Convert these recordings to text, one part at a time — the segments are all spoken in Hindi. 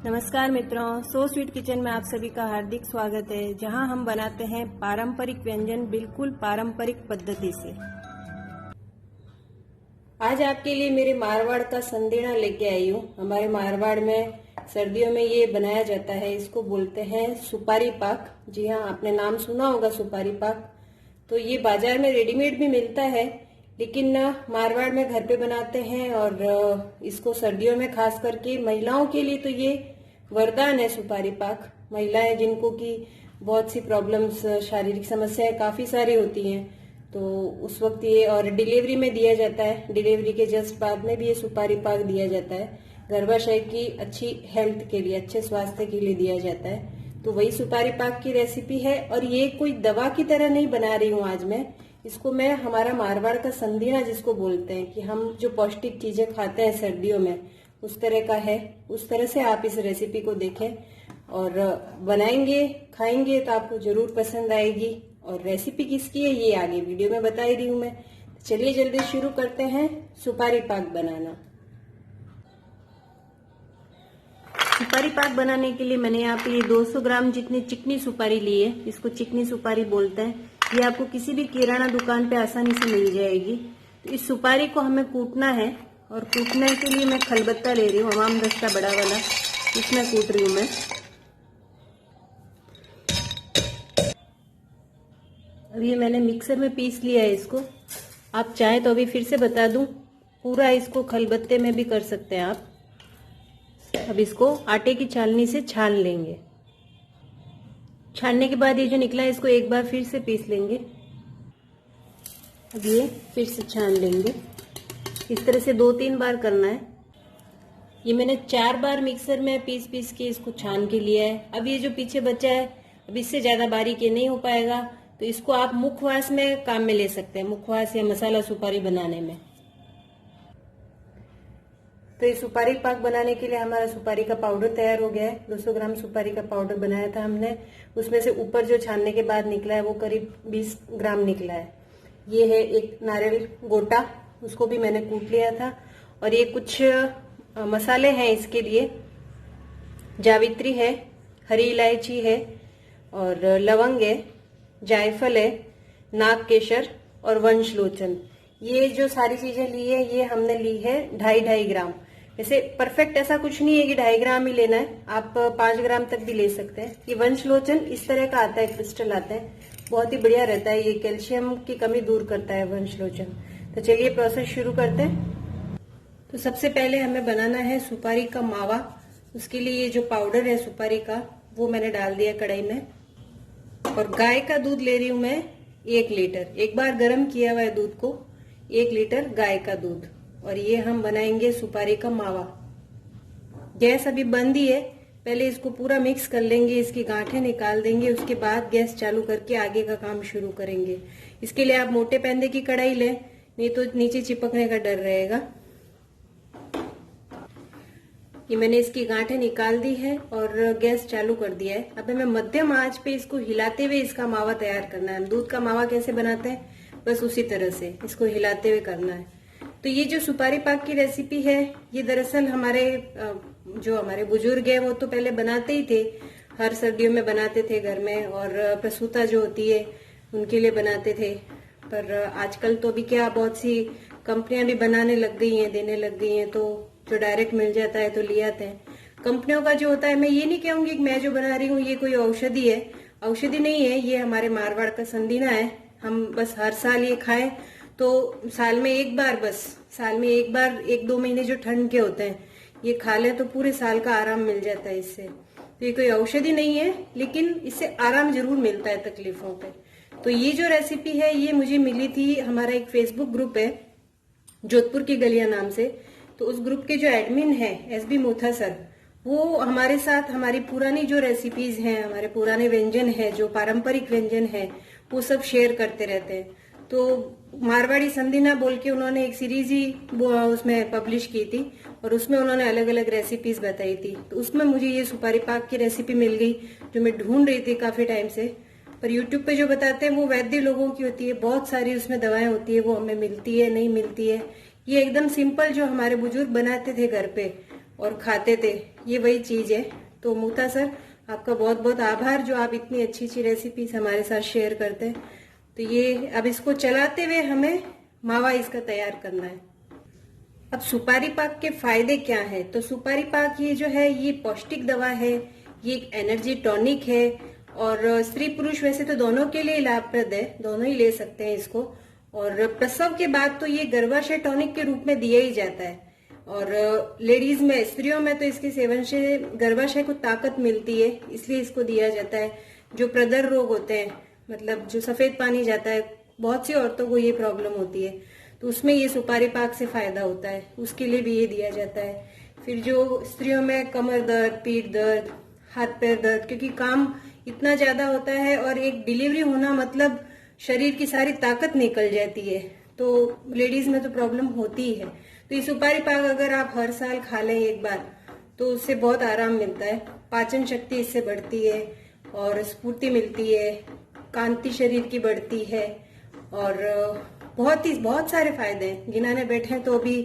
नमस्कार मित्रों, सो स्वीट किचन में आप सभी का हार्दिक स्वागत है, जहां हम बनाते हैं पारंपरिक व्यंजन बिल्कुल पारंपरिक पद्धति से। आज आपके लिए मेरे मारवाड़ का संदेड़ा लेके आई हूँ। हमारे मारवाड़ में सर्दियों में ये बनाया जाता है, इसको बोलते हैं सुपारी पाक। जी हाँ, आपने नाम सुना होगा सुपारी पाक। तो ये बाजार में रेडीमेड भी मिलता है, लेकिन मारवाड़ में घर पे बनाते हैं और इसको सर्दियों में खास करके महिलाओं के लिए तो ये वरदान है सुपारी पाक। महिलाएं जिनको कि बहुत सी प्रॉब्लम्स, शारीरिक समस्याएं काफी सारी होती हैं, तो उस वक्त ये, और डिलीवरी में दिया जाता है, डिलीवरी के जस्ट बाद में भी ये सुपारी पाक दिया जाता है। गर्भाशय की अच्छी हेल्थ के लिए, अच्छे स्वास्थ्य के लिए दिया जाता है। तो वही सुपारी पाक की रेसिपी है, और ये कोई दवा की तरह नहीं बना रही हूँ आज मैं इसको। मैं हमारा मारवाड़ का संदीना जिसको बोलते हैं, कि हम जो पौष्टिक चीजें खाते हैं सर्दियों में, उस तरह का है। उस तरह से आप इस रेसिपी को देखें और बनाएंगे, खाएंगे तो आपको जरूर पसंद आएगी। और रेसिपी किसकी है ये आगे वीडियो में बता ही रही हूँ मैं। चलिए जल्दी शुरू करते हैं सुपारी पाक बनाना। सुपारी पाक बनाने के लिए मैंने यहाँ पे ये 200 ग्राम जितनी चिकनी सुपारी ली है। इसको चिकनी सुपारी बोलते हैं। ये आपको किसी भी किराना दुकान पे आसानी से मिल जाएगी। तो इस सुपारी को हमें कूटना है, और कूटने के लिए मैं खलबत्ता ले रही हूँ, हमाम दस्ता बड़ा वाला, इसमें कूट रही हूँ मैं। अब ये मैंने मिक्सर में पीस लिया है इसको। आप चाहें तो अभी फिर से बता दूं, पूरा इसको खलबत्ते में भी कर सकते हैं आप। अब इसको आटे की छालनी से छान लेंगे। छानने के बाद ये जो निकला है, इसको एक बार फिर से पीस लेंगे। अब ये फिर से छान लेंगे। इस तरह से 2-3 बार करना है। ये मैंने 4 बार मिक्सर में पीस के इसको छान के लिया है। अब ये जो पीछे बचा है, अब इससे ज्यादा बारीक ये नहीं हो पाएगा, तो इसको आप मुखवास में काम में ले सकते हैं, मुखवास या मसाला सुपारी बनाने में। तो ये सुपारी पाक बनाने के लिए हमारा सुपारी का पाउडर तैयार हो गया है। 200 ग्राम सुपारी का पाउडर बनाया था हमने। उसमें से ऊपर जो छानने के बाद निकला है वो करीब 20 ग्राम निकला है। ये है एक नारियल गोटा, उसको भी मैंने कूट लिया था। और ये कुछ मसाले हैं इसके लिए। जावित्री है, हरी इलायची है, और लवंग है, जायफल है, नाग केसर और वंशलोचन। ये जो सारी चीजें ली है, ये हमने ली है 2.5 ग्राम। वैसे परफेक्ट ऐसा कुछ नहीं है कि 2.5 ग्राम ही लेना है, आप 5 ग्राम तक भी ले सकते हैं। ये वंशलोचन इस तरह का आता है, क्रिस्टल आता है, बहुत ही बढ़िया रहता है। ये कैल्शियम की कमी दूर करता है वंशलोचन। तो चलिए प्रोसेस शुरू करते हैं। तो सबसे पहले हमें बनाना है सुपारी का मावा। उसके लिए ये जो पाउडर है सुपारी का, वो मैंने डाल दिया कढ़ाई में। और गाय का दूध ले रही हूं मैं 1 लीटर। एक बार गर्म किया हुआ है दूध को, 1 लीटर गाय का दूध। और ये हम बनाएंगे सुपारी का मावा। गैस अभी बंद ही है, पहले इसको पूरा मिक्स कर लेंगे, इसकी गांठें निकाल देंगे, उसके बाद गैस चालू करके आगे का काम शुरू करेंगे। इसके लिए आप मोटे पैंदे की कढ़ाई लें, नहीं तो नीचे चिपकने का डर रहेगा। ये मैंने इसकी गांठें निकाल दी है और गैस चालू कर दिया है। अब हमें मध्यम आंच पे इसको हिलाते हुए इसका मावा तैयार करना है। दूध का मावा कैसे बनाते हैं, बस उसी तरह से इसको हिलाते हुए करना है। तो ये जो सुपारी पाक की रेसिपी है, ये दरअसल हमारे बुजुर्ग है वो तो पहले बनाते ही थे, हर सर्दियों में बनाते थे घर में, और प्रसूता जो होती है उनके लिए बनाते थे। पर आजकल तो अभी क्या, बहुत सी कंपनियां भी बनाने लग गई हैं, देने लग गई हैं, तो जो डायरेक्ट मिल जाता है तो ले आते हैं। कंपनियों का जो होता है, मैं ये नहीं कहूंगी कि मैं जो बना रही हूँ ये कोई औषधि है, औषधि नहीं है। ये हमारे मारवाड़ का संदीना है। हम बस हर साल ये खाएं तो साल में एक बार, बस साल में एक बार, 1-2 महीने जो ठंड के होते हैं, ये खा लें तो पूरे साल का आराम मिल जाता है इससे। तो ये कोई औषधि नहीं है, लेकिन इससे आराम जरूर मिलता है तकलीफों पे। तो ये जो रेसिपी है, ये मुझे मिली थी, हमारा एक फेसबुक ग्रुप है जोधपुर की गलियां नाम से। तो उस ग्रुप के जो एडमिन है SB मोथा सर, वो हमारे साथ हमारी पुरानी जो रेसिपीज हैं, हमारे पुराने व्यंजन है, जो पारंपरिक व्यंजन है, वो सब शेयर करते रहते हैं। तो मारवाड़ी संदीना बोल के उन्होंने एक सीरीज ही उसमें पब्लिश की थी, और उसमें उन्होंने अलग अलग रेसिपीज बताई थी। तो उसमें मुझे ये सुपारी पाक की रेसिपी मिल गई, जो मैं ढूंढ रही थी काफी टाइम से। पर यूट्यूब पे जो बताते हैं वो वैद्य लोगों की होती है, बहुत सारी उसमें दवाएं होती है, वो हमें मिलती है नहीं मिलती है। ये एकदम सिंपल जो हमारे बुजुर्ग बनाते थे घर पे और खाते थे, ये वही चीज है। तो मूता सर, आपका बहुत बहुत आभार जो आप इतनी अच्छी अच्छी रेसिपीज हमारे साथ शेयर करते हैं। तो ये अब इसको चलाते हुए हमें मावा इसका तैयार करना है। अब सुपारी पाक के फायदे क्या है? तो सुपारी पाक ये जो है ये पौष्टिक दवा है, ये एक एनर्जी टॉनिक है और स्त्री पुरुष वैसे तो दोनों के लिए लाभप्रद है, दोनों ही ले सकते हैं इसको। और प्रसव के बाद तो ये गर्भाशय टॉनिक के रूप में दिया ही जाता है। और लेडीज में, स्त्रियों में तो इसके सेवन से गर्भाशय को ताकत मिलती है, इसलिए इसको दिया जाता है। जो प्रदर रोग होते हैं, मतलब जो सफेद पानी जाता है, बहुत सी औरतों को ये प्रॉब्लम होती है, तो उसमें ये सुपारी पाक से फायदा होता है, उसके लिए भी ये दिया जाता है। फिर जो स्त्रियों में कमर दर्द, पीठ दर्द, हाथ पैर दर्द, क्योंकि काम इतना ज्यादा होता है और एक डिलीवरी होना मतलब शरीर की सारी ताकत निकल जाती है, तो लेडीज में तो प्रॉब्लम होती ही है। तो ये सुपारी पाक अगर आप हर साल खा लें एक बार, तो उससे बहुत आराम मिलता है, पाचन शक्ति इससे बढ़ती है और स्फूर्ति मिलती है, कांति शरीर की बढ़ती है और बहुत सारे फायदे हैं, गिनाने बैठे हैं तो अभी।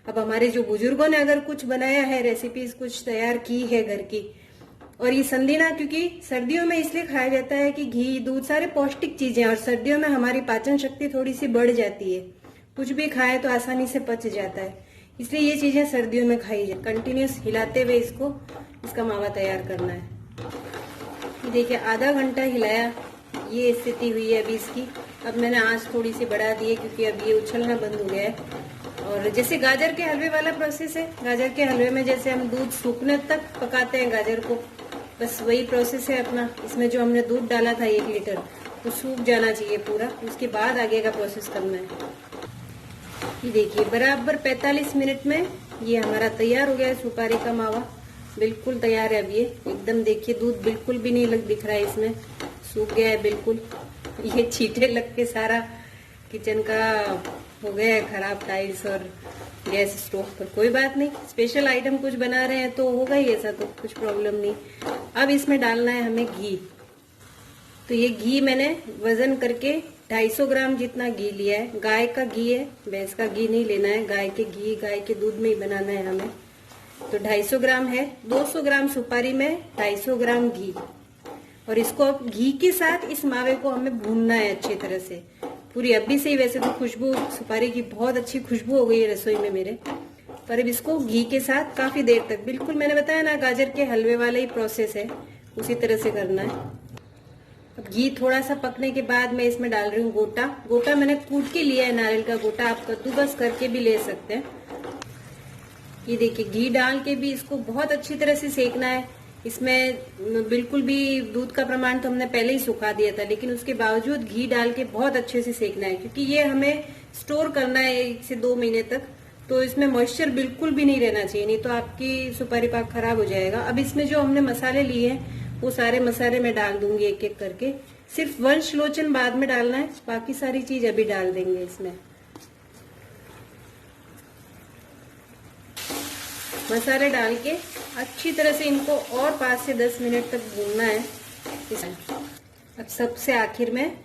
अब हमारे जो बुजुर्गों ने अगर कुछ बनाया है, रेसिपीज कुछ तैयार की है घर की, और ये संदीना क्योंकि सर्दियों में इसलिए खाया जाता है कि घी, दूध सारे पौष्टिक चीजें, और सर्दियों में हमारी पाचन शक्ति थोड़ी सी बढ़ जाती है, कुछ भी खाए तो आसानी से पच जाता है, इसलिए ये चीजें सर्दियों में खाई जाए। कंटिन्यूस हिलाते हुए इसका मावा तैयार करना है। ये देखिए आधा घंटा हिलाया, ये स्थिति हुई है अभी इसकी। अब मैंने आंच थोड़ी सी बढ़ा दी है क्योंकि अब ये उछलना बंद हो गया है। और जैसे गाजर के हलवे वाला प्रोसेस है, गाजर के हलवे में जैसे हम दूध सूखने तक पकाते हैं गाजर को, बस वही प्रोसेस है अपना। इसमें जो हमने दूध डाला था 1 लीटर, वो सूख जाना चाहिए पूरा, उसके बाद आगे का प्रोसेस करना है। ये देखिए बराबर 45 मिनट में ये हमारा तैयार हो गया है सुपारी का मावा, बिल्कुल तैयार है। अब ये एकदम देखिए दूध बिल्कुल भी नहीं दिख रहा है, इसमें सूख गया है बिल्कुल। ये छींटे लग के सारा किचन का हो गया है खराब, टाइल्स और गैस स्टोव पर। कोई बात नहीं, स्पेशल आइटम कुछ बना रहे हैं तो होगा ही ऐसा, तो कुछ प्रॉब्लम नहीं। अब इसमें डालना है हमें घी। तो ये घी मैंने वजन करके 250 ग्राम जितना घी लिया है। गाय का घी है, भैंस का घी नहीं लेना है, गाय के घी, गाय के दूध में ही बनाना है हमें। तो 250 ग्राम है। 200 ग्राम सुपारी में 250 ग्राम घी, और इसको अब घी के साथ इस मावे को हमें भूनना है अच्छी तरह से पूरी। अभी से ही वैसे तो खुशबू, सुपारी की बहुत अच्छी खुशबू हो गई है रसोई में मेरे, पर अब इसको घी के साथ काफी देर तक, बिल्कुल मैंने बताया ना गाजर के हलवे वाला ही प्रोसेस है, उसी तरह से करना है। अब घी थोड़ा सा पकने के बाद मैं इसमें डाल रही हूँ गोटा। गोटा मैंने कूट के लिया है, नारियल का गोटा, आप कद्दूकस करके भी ले सकते हैं। ये देखिए घी डाल के भी इसको बहुत अच्छी तरह से सेकना है। इसमें बिल्कुल भी दूध का प्रमाण तो हमने पहले ही सुखा दिया था, लेकिन उसके बावजूद घी डाल के बहुत अच्छे से सेकना है, क्योंकि ये हमें स्टोर करना है 1 से 2 महीने तक। तो इसमें मॉइस्चर बिल्कुल भी नहीं रहना चाहिए, नहीं तो आपकी सुपारी पाक खराब हो जाएगा। अब इसमें जो हमने मसाले लिए हैं वो सारे मसाले मैं डाल दूंगी एक एक करके। सिर्फ वंशलोचन बाद में डालना है, बाकी सारी चीज अभी डाल देंगे इसमें। मसाले डाल के अच्छी तरह से इनको और 5 से 10 मिनट तक भूनना है। अब सबसे आखिर में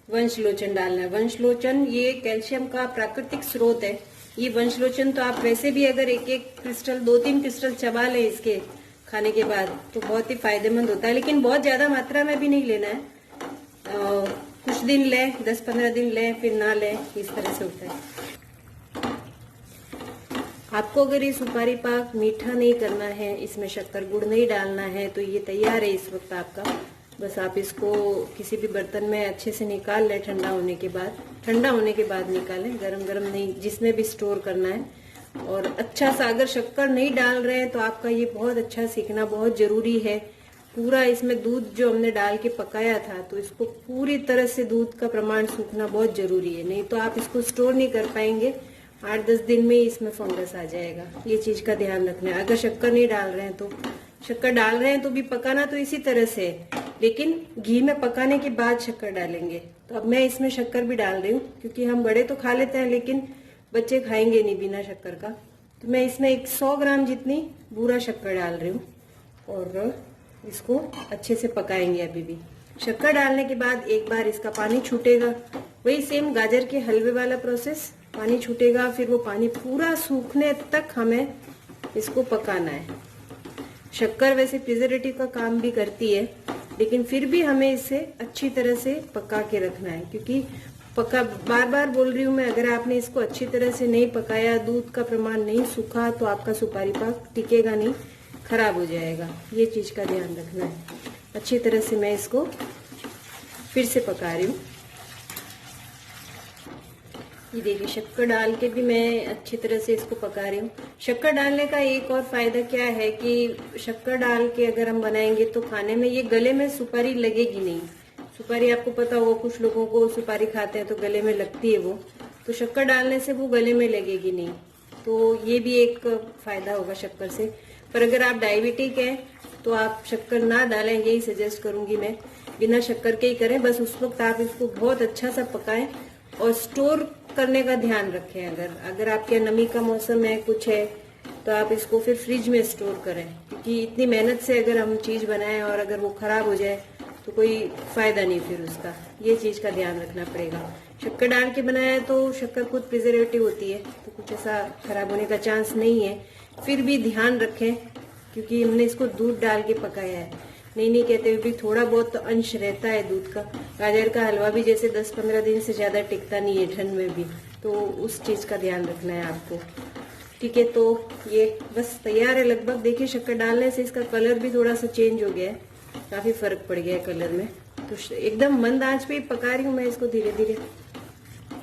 वंशलोचन डालना है। वंशलोचन ये कैल्शियम का प्राकृतिक स्रोत है। ये वंशलोचन तो आप वैसे भी अगर एक एक क्रिस्टल, 2-3 क्रिस्टल चबा लें इसके खाने के बाद तो बहुत ही फायदेमंद होता है, लेकिन बहुत ज्यादा मात्रा में भी नहीं लेना है। कुछ दिन लें, 10-15 दिन लें, फिर ना लें, इस तरह से होता है। आपको अगर ये सुपारी पाक मीठा नहीं करना है, इसमें शक्कर गुड़ नहीं डालना है, तो ये तैयार है इस वक्त आपका। बस आप इसको किसी भी बर्तन में अच्छे से निकाल लें ठंडा होने के बाद। ठंडा होने के बाद निकालें, गरम गरम नहीं, जिसमें भी स्टोर करना है। और अच्छा सा, अगर शक्कर नहीं डाल रहे हैं तो आपका ये बहुत अच्छा सीखना बहुत जरूरी है। पूरा इसमें दूध जो हमने डाल के पकाया था, तो इसको पूरी तरह से दूध का प्रमाण सूखना बहुत जरूरी है, नहीं तो आप इसको स्टोर नहीं कर पाएंगे। 8-10 दिन में ही इसमें फंगस आ जाएगा, ये चीज का ध्यान रखना है। अगर शक्कर नहीं डाल रहे हैं तो, शक्कर डाल रहे हैं तो भी पकाना तो इसी तरह से है, लेकिन घी में पकाने के बाद शक्कर डालेंगे। तो अब मैं इसमें शक्कर भी डाल रही हूँ, क्योंकि हम बड़े तो खा लेते हैं लेकिन बच्चे खाएंगे नहीं बिना शक्कर का। तो मैं इसमें 100 ग्राम जितनी बूरा शक्कर डाल रही हूँ और इसको अच्छे से पकाएंगे। अभी भी शक्कर डालने के बाद एक बार इसका पानी छूटेगा, वही सेम गाजर के हलवे वाला प्रोसेस, पानी छूटेगा, फिर वो पानी पूरा सूखने तक हमें इसको पकाना है। शक्कर वैसे प्रिजर्वेटिव का काम भी करती है, लेकिन फिर भी हमें इसे अच्छी तरह से पका के रखना है, क्योंकि बार बार बोल रही हूँ मैं, अगर आपने इसको अच्छी तरह से नहीं पकाया, दूध का प्रमाण नहीं सूखा, तो आपका सुपारी पाक टिकेगा नहीं, खराब हो जाएगा। ये चीज का ध्यान रखना है। अच्छी तरह से मैं इसको फिर से पका रही हूँ। ये देखिए शक्कर डाल के भी मैं अच्छी तरह से इसको पका रही हूँ। शक्कर डालने का एक और फायदा क्या है कि शक्कर डाल के अगर हम बनाएंगे तो खाने में ये गले में सुपारी लगेगी नहीं। सुपारी आपको पता होगा, कुछ लोगों को सुपारी खाते हैं तो गले में लगती है वो, तो शक्कर डालने से वो गले में लगेगी नहीं, तो ये भी एक फायदा होगा शक्कर से। पर अगर आप डायबिटिक हैं तो आप शक्कर ना डालें, यही सजेस्ट करूंगी मैं, बिना शक्कर के ही करें। बस उस वक्त आप इसको बहुत अच्छा सा पकाएं और स्टोर करने का ध्यान रखें। अगर आपके यहाँ नमी का मौसम है, कुछ है, तो आप इसको फिर फ्रिज में स्टोर करें, क्योंकि इतनी मेहनत से अगर हम चीज बनाएं और अगर वो खराब हो जाए तो कोई फायदा नहीं फिर उसका। ये चीज का ध्यान रखना पड़ेगा। शक्कर डाल के बनाया है तो शक्कर खुद प्रिजर्वेटिव होती है, तो कुछ ऐसा खराब होने का चांस नहीं है। फिर भी ध्यान रखें, क्योंकि हमने इसको दूध डाल के पकाया है। नहीं कहते हुए भी थोड़ा बहुत तो अंश रहता है दूध का। गाजर का हलवा भी जैसे 10-15 दिन से ज्यादा टिकता नहीं है ठंड में भी, तो उस चीज का ध्यान रखना है आपको। ठीक है, तो ये बस तैयार है लगभग। देखिए शक्कर डालने से इसका कलर भी थोड़ा सा चेंज हो गया है, काफी फर्क पड़ गया है कलर में। तो एकदम मंद आंच पे पका रही हूँ मैं इसको धीरे धीरे।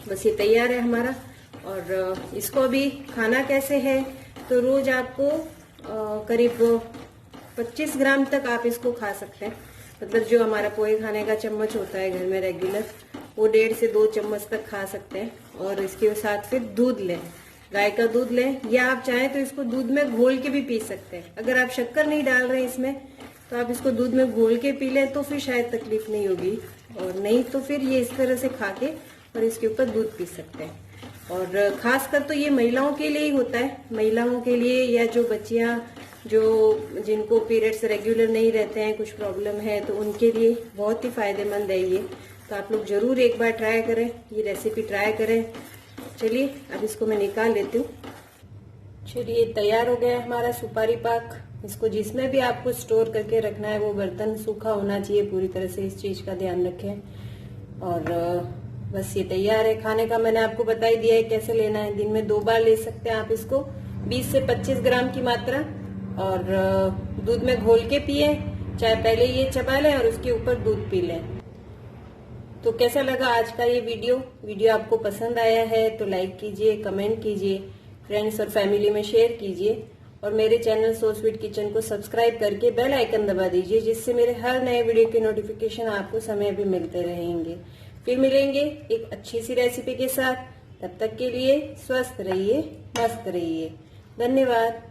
बस ये तैयार है हमारा। और इसको अभी खाना कैसे है, तो रोज आपको करीब 25 ग्राम तक आप इसको खा सकते हैं। मतलब जो हमारा पोहे खाने का चम्मच होता है घर में रेगुलर, वो 1.5 से 2 चम्मच तक खा सकते हैं। और इसके साथ फिर दूध लें, गाय का दूध लें, या आप चाहें तो इसको दूध में घोल के भी पी सकते हैं। अगर आप शक्कर नहीं डाल रहे हैं इसमें, तो आप इसको दूध में घोल के पी लें, तो फिर शायद तकलीफ नहीं होगी। और नहीं तो फिर ये इस तरह से खा के और इसके ऊपर दूध पी सकते हैं। और खासकर तो ये महिलाओं के लिए ही होता है, महिलाओं के लिए, या जो बच्चियां जिनको पीरियड्स रेगुलर नहीं रहते हैं, कुछ प्रॉब्लम है, तो उनके लिए बहुत ही फायदेमंद है ये। तो आप लोग जरूर एक बार ट्राई करें, ये रेसिपी ट्राई करें। चलिए अब इसको मैं निकाल लेती हूँ। चलिए तैयार हो गया हमारा सुपारी पाक। इसको जिसमें भी आपको स्टोर करके रखना है वो बर्तन सूखा होना चाहिए पूरी तरह से, इस चीज का ध्यान रखें। और बस ये तैयार है खाने का। मैंने आपको बता ही दिया है कैसे लेना है। दिन में 2 बार ले सकते हैं आप इसको, 20 से 25 ग्राम की मात्रा। और दूध में घोल के पिए, चाहे पहले ये चबा लें और उसके ऊपर दूध पी लें। तो कैसा लगा आज का ये वीडियो आपको पसंद आया है तो लाइक कीजिए, कमेंट कीजिए, फ्रेंड्स और फैमिली में शेयर कीजिए, और मेरे चैनल सो स्वीट किचन को सब्सक्राइब करके बेल आइकन दबा दीजिए, जिससे मेरे हर नए वीडियो के नोटिफिकेशन आपको समय भी मिलते रहेंगे। फिर मिलेंगे एक अच्छी सी रेसिपी के साथ। तब तक के लिए स्वस्थ रहिए, मस्त रहिए। धन्यवाद।